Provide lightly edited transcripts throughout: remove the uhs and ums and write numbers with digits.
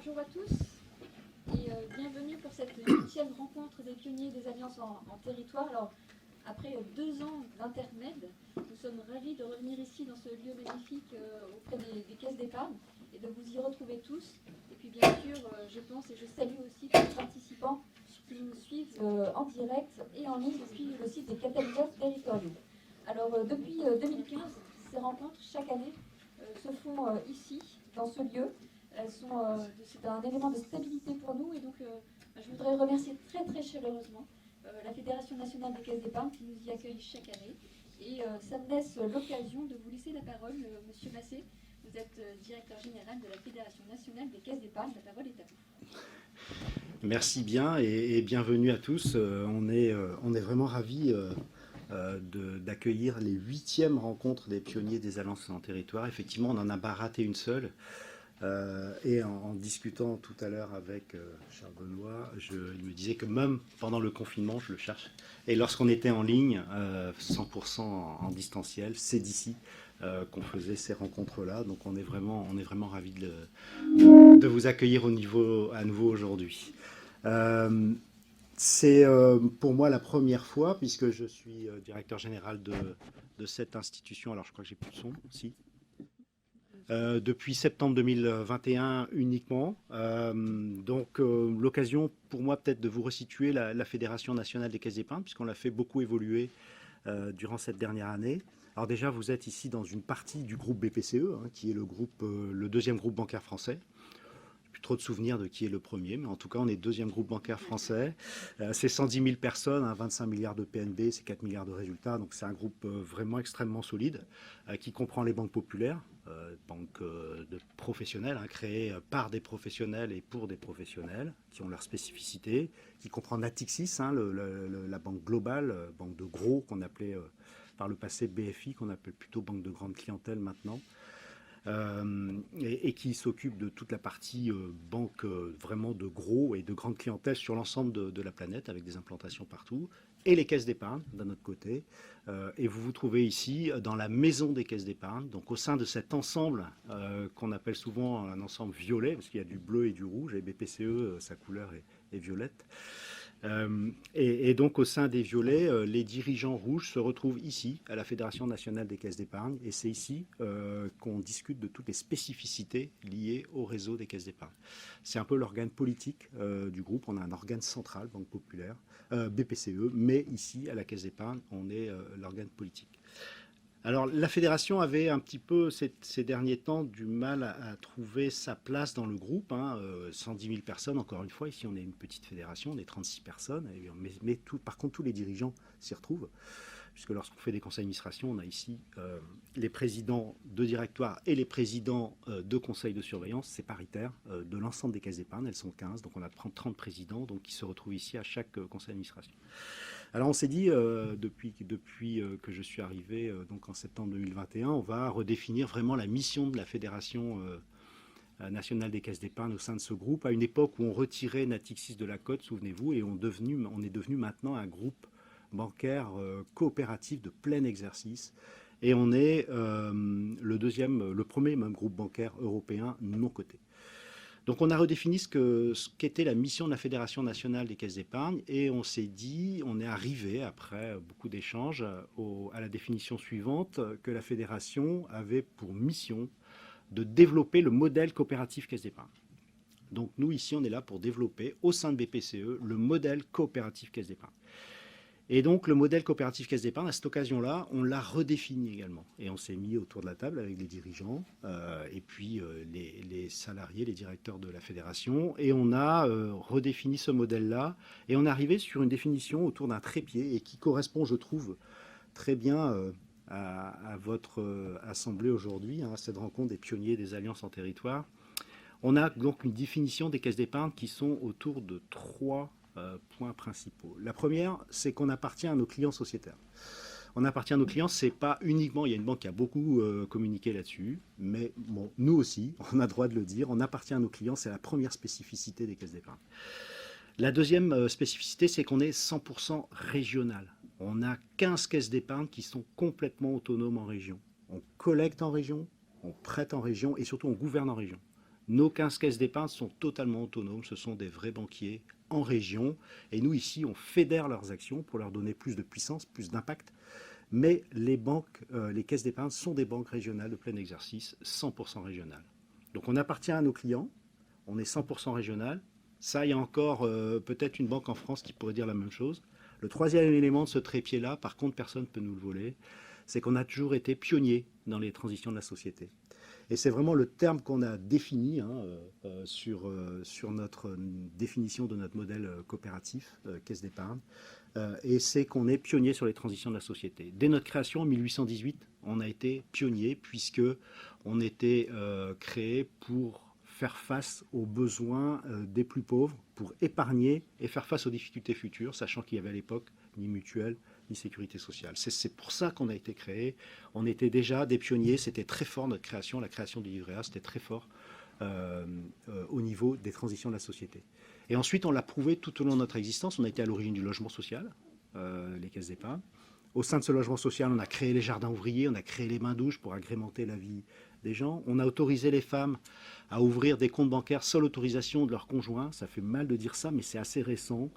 bonjour à tous et bienvenue pour cette 8e rencontre des pionniers des alliances en territoire. Alors, après 2 ans d'intermède, nous sommes ravis de revenir ici dans ce lieu magnifique auprès des caisses d'épargne et de vous y retrouver tous. Et puis bien sûr, je pense et je salue aussi tous les participants qui nous suivent en direct et en ligne depuis le site des catalyseurs territoriaux. Alors, depuis 2015, ces rencontres, chaque année, se font ici, dans ce lieu. C'est un élément de stabilité pour nous et donc je voudrais remercier très très chaleureusement la Fédération nationale des caisses d'épargne qui nous y accueille chaque année. Et ça me laisse l'occasion de vous laisser la parole. Monsieur Massé, vous êtes directeur général de la Fédération nationale des caisses d'épargne. La parole est à vous. Merci bien et bienvenue à tous. On est vraiment ravis d'accueillir les 8e rencontres des pionniers des alliances en territoire. Effectivement, on n'en a pas raté une seule. Et en discutant tout à l'heure avec Charles Benoît, il me disait que même pendant le confinement, je le cherche, et lorsqu'on était en ligne, 100% en distanciel, c'est d'ici qu'on faisait ces rencontres-là. Donc on est vraiment ravis de vous accueillir à nouveau aujourd'hui. C'est pour moi la première fois, puisque je suis directeur général de cette institution. Alors je crois que j'ai plus de son, si. Depuis septembre 2021 uniquement. Donc l'occasion pour moi peut-être de vous resituer la Fédération nationale des caisses d'épargne, puisqu'on l'a fait beaucoup évoluer durant cette dernière année. Alors déjà, vous êtes ici dans une partie du groupe BPCE, qui est le deuxième groupe bancaire français. Plus trop de souvenirs de qui est le premier, mais en tout cas, on est deuxième groupe bancaire français. C'est 110 000 personnes, 25 milliards de PNB, c'est 4 milliards de résultats. Donc c'est un groupe vraiment extrêmement solide qui comprend les banques populaires, banques de professionnels, créées par des professionnels et pour des professionnels qui ont leurs spécificités, qui comprend Natixis, la banque globale, banque de gros qu'on appelait par le passé BFI, qu'on appelle plutôt banque de grande clientèle maintenant. Et qui s'occupe de toute la partie banque vraiment de gros et de grande clientèle sur l'ensemble de la planète avec des implantations partout, et les caisses d'épargne d'un autre côté. Et vous vous trouvez ici dans la maison des caisses d'épargne, donc au sein de cet ensemble qu'on appelle souvent un ensemble violet, parce qu'il y a du bleu et du rouge, et BPCE, sa couleur est violette. Et donc au sein des violets, les dirigeants rouges se retrouvent ici, à la Fédération nationale des caisses d'épargne, et c'est ici qu'on discute de toutes les spécificités liées au réseau des caisses d'épargne. C'est un peu l'organe politique du groupe. On a un organe central, Banque Populaire, BPCE, mais ici, à la caisse d'épargne, on est l'organe politique. Alors, la fédération avait un petit peu, ces derniers temps, du mal à trouver sa place dans le groupe. 110 000 personnes, encore une fois. Ici, on est une petite fédération, on est 36 personnes. Mais par contre, tous les dirigeants s'y retrouvent. Puisque lorsqu'on fait des conseils d'administration, on a ici les présidents de directoire et les présidents de conseils de surveillance. C'est paritaire de l'ensemble des caisses d'épargne. Elles sont 15, donc on a 30 présidents qui se retrouvent ici à chaque conseil d'administration. Alors on s'est dit, depuis que je suis arrivé donc en septembre 2021, on va redéfinir vraiment la mission de la Fédération nationale des caisses d'épargne au sein de ce groupe, à une époque où on retirait Natixis de la cote, souvenez-vous, et on est devenu maintenant un groupe bancaire coopératif de plein exercice. Et on est le premier même groupe bancaire européen non coté. Donc on a redéfini ce qu'était la mission de la Fédération nationale des caisses d'épargne, et on s'est dit, on est arrivé, après beaucoup d'échanges, à la définition suivante, que la Fédération avait pour mission de développer le modèle coopératif caisse d'épargne. Donc nous, ici, on est là pour développer, au sein de BPCE, le modèle coopératif caisse d'épargne. Et donc le modèle coopératif caisse d'épargne, à cette occasion-là, on l'a redéfini également. Et on s'est mis autour de la table avec les dirigeants et puis les salariés, les directeurs de la fédération. Et on a redéfini ce modèle-là. Et on est arrivé sur une définition autour d'un trépied et qui correspond, je trouve, très bien à votre assemblée aujourd'hui, à cette rencontre des pionniers des alliances en territoire. On a donc une définition des caisses d'épargne qui sont autour de 3 points principaux. La première, c'est qu'on appartient à nos clients sociétaires. On appartient à nos clients, c'est pas uniquement, il y a une banque qui a beaucoup communiqué là-dessus, mais bon, nous aussi, on a le droit de le dire, on appartient à nos clients, c'est la première spécificité des caisses d'épargne. La deuxième spécificité, c'est qu'on est 100% régional. On a 15 caisses d'épargne qui sont complètement autonomes en région. On collecte en région, on prête en région et surtout on gouverne en région. Nos 15 caisses d'épargne sont totalement autonomes, ce sont des vrais banquiers en région. Et nous, ici, on fédère leurs actions pour leur donner plus de puissance, plus d'impact. Mais les banques, les caisses d'épargne sont des banques régionales de plein exercice, 100% régionales. Donc on appartient à nos clients, on est 100% régional. Ça, il y a encore peut-être une banque en France qui pourrait dire la même chose. Le troisième élément de ce trépied-là, par contre, personne ne peut nous le voler, c'est qu'on a toujours été pionnier dans les transitions de la société. Et c'est vraiment le terme qu'on a défini sur notre définition de notre modèle coopératif, caisse d'épargne. Et c'est qu'on est pionnier sur les transitions de la société. Dès notre création en 1818, on a été pionnier puisque on était créé pour faire face aux besoins des plus pauvres, pour épargner et faire face aux difficultés futures, sachant qu'il y avait à l'époque ni mutuelle, ni sécurité sociale. C'est pour ça qu'on a été créé. On était déjà des pionniers, c'était très fort notre création, la création du livret A, c'était très fort au niveau des transitions de la société. Et ensuite, on l'a prouvé tout au long de notre existence. On a été à l'origine du logement social, les caisses d'épargne. Au sein de ce logement social, on a créé les jardins ouvriers, on a créé les bains-douches pour agrémenter la vie des gens. On a autorisé les femmes à ouvrir des comptes bancaires sans l'autorisation de leur conjoint. Ça fait mal de dire ça, mais c'est assez récent.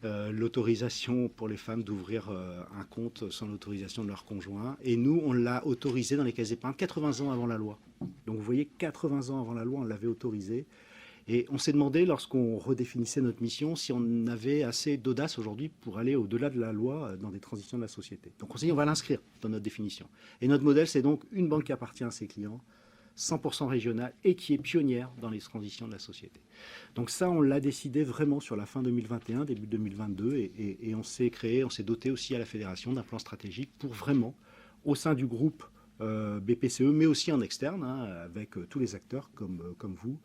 L'autorisation pour les femmes d'ouvrir un compte sans l'autorisation de leur conjoint. Et nous, on l'a autorisé dans les caisses d'épargne 80 ans avant la loi. Donc vous voyez, 80 ans avant la loi, on l'avait autorisé. Et on s'est demandé, lorsqu'on redéfinissait notre mission, si on avait assez d'audace aujourd'hui pour aller au-delà de la loi dans des transitions de la société. Donc on s'est dit, on va l'inscrire dans notre définition. Et notre modèle, c'est donc une banque qui appartient à ses clients, 100% régionale et qui est pionnière dans les transitions de la société. Donc ça, on l'a décidé vraiment sur la fin 2021, début 2022, et on s'est créé, on s'est doté aussi à la fédération d'un plan stratégique pour vraiment, au sein du groupe BPCE, mais aussi en externe, avec tous les acteurs comme vous,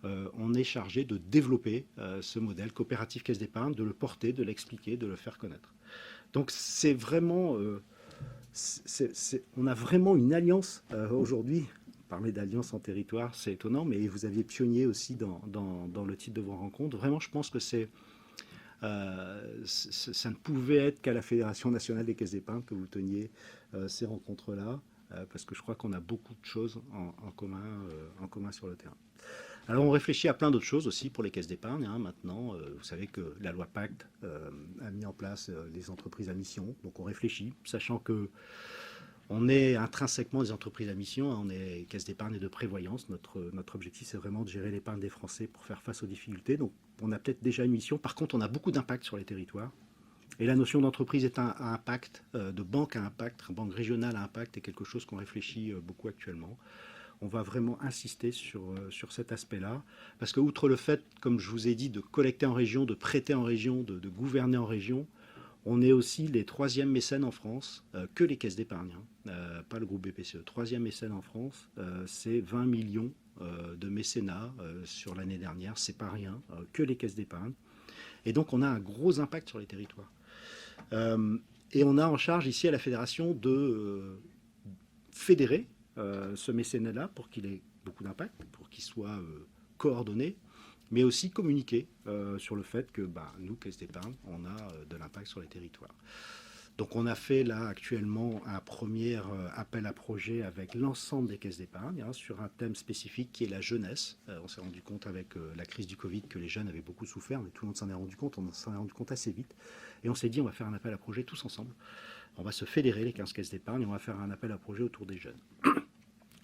on est chargé de développer ce modèle coopératif caisse d'épargne, de le porter, de l'expliquer, de le faire connaître. Donc c'est vraiment, on a vraiment une alliance aujourd'hui. Parler d'alliance en territoire, c'est étonnant, mais vous aviez pionnier aussi dans le titre de vos rencontres. Vraiment, je pense que ça ne pouvait être qu'à la Fédération nationale des caisses d'épargne que vous teniez ces rencontres-là, parce que je crois qu'on a beaucoup de choses en commun sur le terrain. Alors on réfléchit à plein d'autres choses aussi pour les caisses d'épargne. Maintenant, vous savez que la loi Pacte a mis en place les entreprises à mission. Donc on réfléchit, sachant que on est intrinsèquement des entreprises à mission. On est caisse d'épargne et de prévoyance. Notre objectif, c'est vraiment de gérer l'épargne des Français pour faire face aux difficultés. Donc on a peut-être déjà une mission. Par contre, on a beaucoup d'impact sur les territoires. Et la notion d'entreprise est à impact, de banque à impact, banque régionale à impact est quelque chose qu'on réfléchit beaucoup actuellement. On va vraiment insister sur cet aspect-là, parce que outre le fait, comme je vous ai dit, de collecter en région, de prêter en région, de gouverner en région, on est aussi les troisièmes mécènes en France, que les caisses d'épargne, pas le groupe BPCE. Troisième mécène en France, c'est 20 millions de mécénat sur l'année dernière, c'est pas rien, que les caisses d'épargne. Et donc on a un gros impact sur les territoires. Et on a en charge ici à la fédération de fédérer ce mécénat-là pour qu'il ait beaucoup d'impact, pour qu'il soit coordonné, mais aussi communiquer sur le fait que nous, Caisse d'épargne, on a de l'impact sur les territoires. Donc on a fait là actuellement un premier appel à projet avec l'ensemble des caisses d'épargne sur un thème spécifique qui est la jeunesse. On s'est rendu compte avec la crise du Covid que les jeunes avaient beaucoup souffert, mais tout le monde s'en est rendu compte, on s'en est rendu compte assez vite. Et on s'est dit on va faire un appel à projet tous ensemble. On va se fédérer les 15 caisses d'épargne, on va faire un appel à projet autour des jeunes.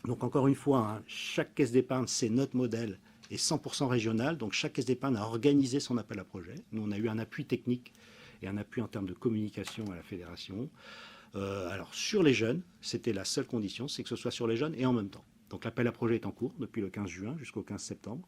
Donc encore une fois, chaque caisse d'épargne, c'est notre modèle, est 100% régional. Donc chaque caisse d'épargne a organisé son appel à projet. Nous, on a eu un appui technique et un appui en termes de communication à la fédération. Alors sur les jeunes, c'était la seule condition, c'est que ce soit sur les jeunes et en même temps. Donc l'appel à projet est en cours depuis le 15 juin jusqu'au 15 septembre.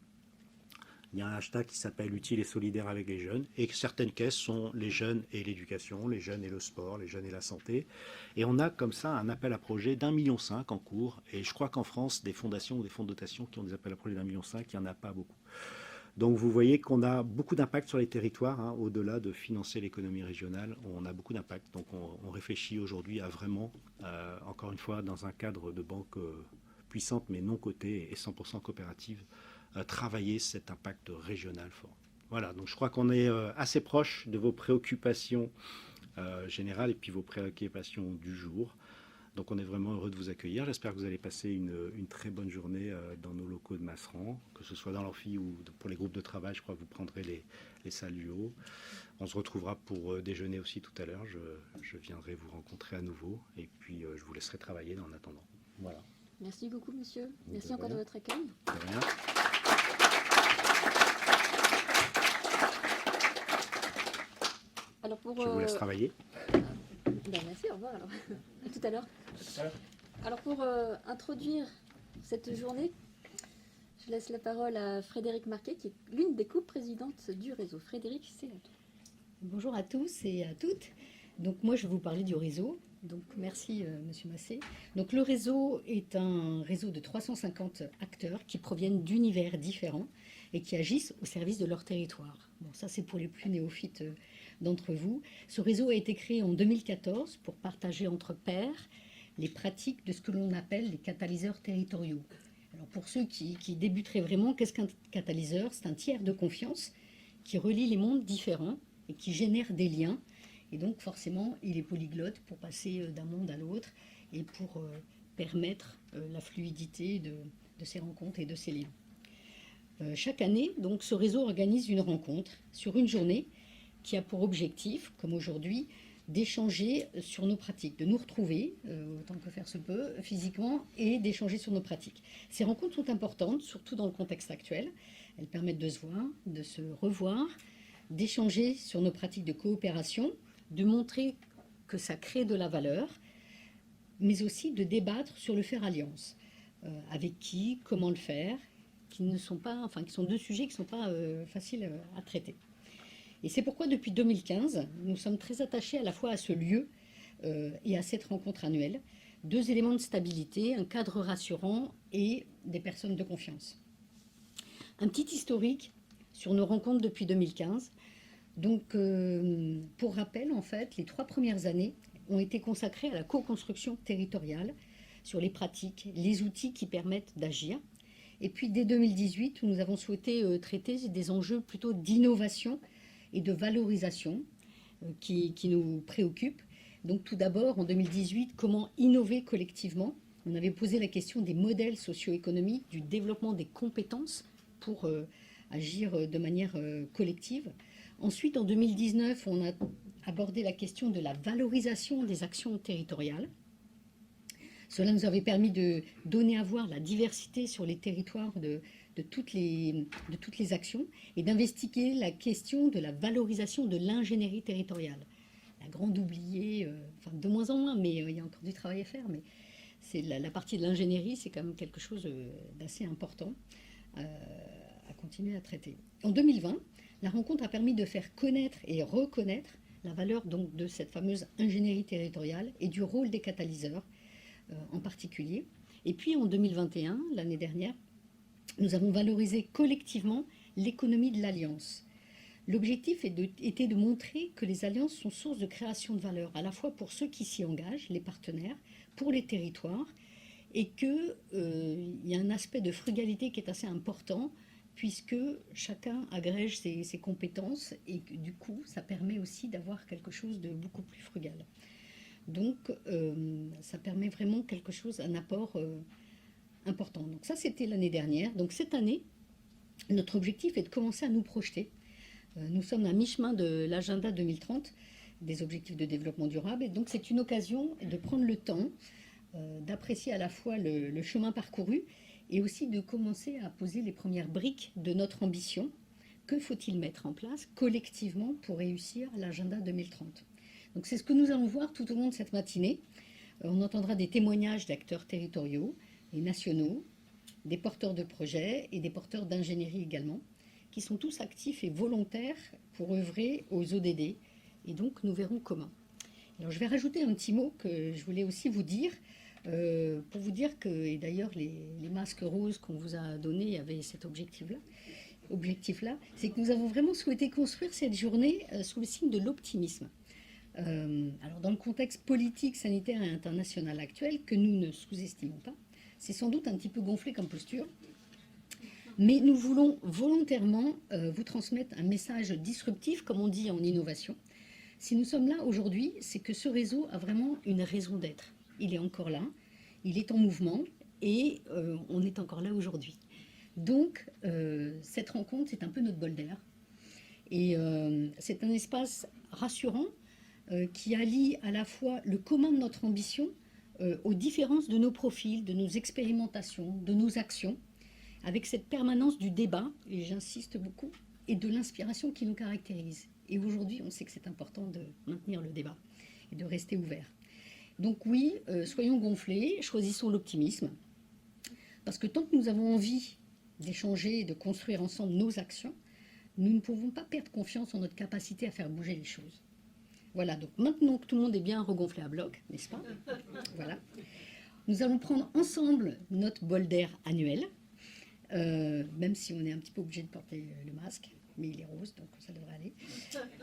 Il y a un hashtag qui s'appelle utile et solidaire avec les jeunes, et certaines caisses sont les jeunes et l'éducation, les jeunes et le sport, les jeunes et la santé. Et on a comme ça un appel à projet d'1,5 million en cours, et je crois qu'en France, des fondations ou des fonds de dotation qui ont des appels à projet d'1,5 million, il n'y en a pas beaucoup. Donc vous voyez qu'on a beaucoup d'impact sur les territoires, au-delà de financer l'économie régionale, on a beaucoup d'impact. Donc on réfléchit aujourd'hui à vraiment, encore une fois, dans un cadre de banque puissante mais non cotée et 100% coopérative, travailler cet impact régional fort. Voilà, donc je crois qu'on est assez proche de vos préoccupations générales et puis vos préoccupations du jour. Donc on est vraiment heureux de vous accueillir. J'espère que vous allez passer une très bonne journée dans nos locaux de Masseran, que ce soit dans l'amphi ou pour les groupes de travail. Je crois que vous prendrez les salles du haut. On se retrouvera pour déjeuner aussi tout à l'heure. Je viendrai vous rencontrer à nouveau et puis je vous laisserai travailler en attendant. Voilà. Merci beaucoup, monsieur. Merci encore de votre accueil. De rien. Alors pour, Je vous laisse travailler. merci, au revoir alors. À tout à l'heure. Alors pour introduire cette journée, je laisse la parole à Frédérique Marquet, qui est l'une des coprésidentes du réseau. Frédérique, c'est à toi. Bonjour à tous et à toutes. Donc moi je vais vous parler du réseau. Donc merci Monsieur Massé. Donc le réseau est un réseau de 350 acteurs qui proviennent d'univers différents et qui agissent au service de leur territoire. Bon, ça c'est pour les plus néophytes d'entre vous. Ce réseau a été créé en 2014 pour partager entre pairs les pratiques de ce que l'on appelle les catalyseurs territoriaux. Alors pour ceux qui débuteraient vraiment, qu'est-ce qu'un catalyseur? C'est un tiers de confiance qui relie les mondes différents et qui génère des liens. Et donc forcément, il est polyglotte pour passer d'un monde à l'autre et pour permettre la fluidité de ces rencontres et de ces liens. Chaque année, donc, ce réseau organise une rencontre sur une journée qui a pour objectif, comme aujourd'hui, d'échanger sur nos pratiques, de nous retrouver, autant que faire se peut, physiquement, et d'échanger sur nos pratiques. Ces rencontres sont importantes, surtout dans le contexte actuel. Elles permettent de se voir, de se revoir, d'échanger sur nos pratiques de coopération, de montrer que ça crée de la valeur, mais aussi de débattre sur le faire alliance. Avec qui, comment le faire, qui sont deux sujets qui ne sont pas faciles à traiter. Et c'est pourquoi depuis 2015, nous sommes très attachés à la fois à ce lieu et à cette rencontre annuelle. Deux éléments de stabilité, un cadre rassurant et des personnes de confiance. Un petit historique sur nos rencontres depuis 2015. Donc, pour rappel, en fait, les 3 premières années ont été consacrées à la co-construction territoriale sur les pratiques, les outils qui permettent d'agir. Et puis, dès 2018, nous avons souhaité traiter des enjeux plutôt d'innovation et de valorisation qui nous préoccupent. Donc, tout d'abord, en 2018, comment innover collectivement? On avait posé la question des modèles socio-économiques, du développement des compétences pour agir de manière collective. Ensuite, en 2019, on a abordé la question de la valorisation des actions territoriales. Cela nous avait permis de donner à voir la diversité sur les territoires de toutes les actions et d'investiguer la question de la valorisation de l'ingénierie territoriale. La grande oubliée, enfin de moins en moins, mais il y a encore du travail à faire, mais c'est la partie de l'ingénierie, c'est quand même quelque chose d'assez important à continuer à traiter. En 2020, la rencontre a permis de faire connaître et reconnaître la valeur donc de cette fameuse ingénierie territoriale et du rôle des catalyseurs en particulier. Et puis en 2021, l'année dernière, nous avons valorisé collectivement l'économie de l'alliance. L'objectif était de montrer que les alliances sont source de création de valeur, à la fois pour ceux qui s'y engagent, les partenaires, pour les territoires, et qu'il y a un aspect de frugalité qui est assez important, puisque chacun agrège ses compétences et que, du coup, ça permet aussi d'avoir quelque chose de beaucoup plus frugal. Donc, ça permet vraiment quelque chose, un apport important. Donc ça, c'était l'année dernière. Donc cette année, notre objectif est de commencer à nous projeter. Nous sommes à mi-chemin de l'agenda 2030, des objectifs de développement durable. Et donc c'est une occasion de prendre le temps d'apprécier à la fois le chemin parcouru et aussi de commencer à poser les premières briques de notre ambition. Que faut-il mettre en place collectivement pour réussir l'agenda 2030 ? Donc c'est ce que nous allons voir tout au long de cette matinée. On entendra des témoignages d'acteurs territoriaux et nationaux, des porteurs de projets et des porteurs d'ingénierie également, qui sont tous actifs et volontaires pour œuvrer aux ODD. Et donc nous verrons comment. Alors je vais rajouter un petit mot que je voulais aussi vous dire, pour vous dire que, et d'ailleurs les masques roses qu'on vous a donnés avaient cet objectif-là, c'est que nous avons vraiment souhaité construire cette journée sous le signe de l'optimisme. Alors dans le contexte politique, sanitaire et international actuel, que nous ne sous-estimons pas, c'est sans doute un petit peu gonflé comme posture, mais nous voulons volontairement vous transmettre un message disruptif, comme on dit en innovation. Si nous sommes là aujourd'hui, c'est que ce réseau a vraiment une raison d'être. il est encore là, il est en mouvement et on est encore là aujourd'hui. Donc, cette rencontre, c'est un peu notre bol d'air. Et c'est un espace rassurant qui allie à la fois le commun de notre ambition aux différences de nos profils, de nos expérimentations, de nos actions, avec cette permanence du débat, et j'insiste beaucoup, et de l'inspiration qui nous caractérise. Et aujourd'hui, on sait que c'est important de maintenir le débat et de rester ouvert. Donc oui, soyons gonflés, choisissons l'optimisme, parce que tant que nous avons envie d'échanger et de construire ensemble nos actions, nous ne pouvons pas perdre confiance en notre capacité à faire bouger les choses. Voilà, donc maintenant que tout le monde est bien regonflé à bloc, n'est-ce pas? Voilà. Nous allons prendre ensemble notre bol d'air annuel, même si on est un petit peu obligé de porter le masque, mais il est rose, donc ça devrait aller.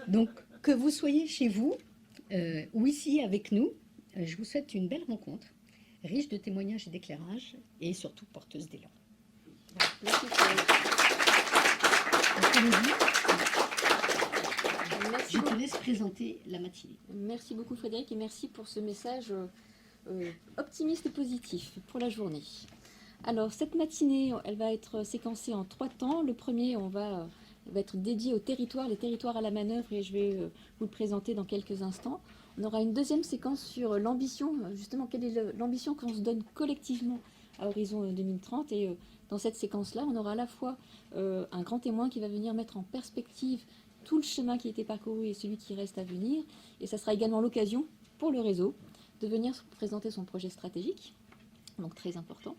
Donc, que vous soyez chez vous ou ici avec nous, je vous souhaite une belle rencontre, riche de témoignages et d'éclairages, et surtout porteuse d'élan. Merci, Frédéric. Je te laisse présenter la matinée. Merci beaucoup Frédéric et merci pour ce message optimiste et positif pour la journée. Alors cette matinée, elle va être séquencée en 3 temps. Le premier, va être dédié aux territoires, les territoires à la manœuvre, et je vais vous le présenter dans quelques instants. On aura une deuxième séquence sur l'ambition, justement quelle est l'ambition qu'on se donne collectivement à horizon 2030, et dans cette séquence-là, on aura à la fois un grand témoin qui va venir mettre en perspective tout le chemin qui a été parcouru et celui qui reste à venir. Et ça sera également l'occasion pour le réseau de venir présenter son projet stratégique, donc très important.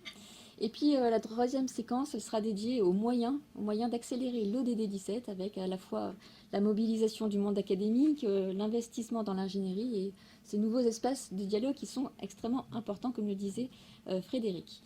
Et puis la troisième séquence, elle sera dédiée aux moyens d'accélérer l'ODD 17 avec à la fois la mobilisation du monde académique, l'investissement dans l'ingénierie et ces nouveaux espaces de dialogue qui sont extrêmement importants, comme le disait Frédéric.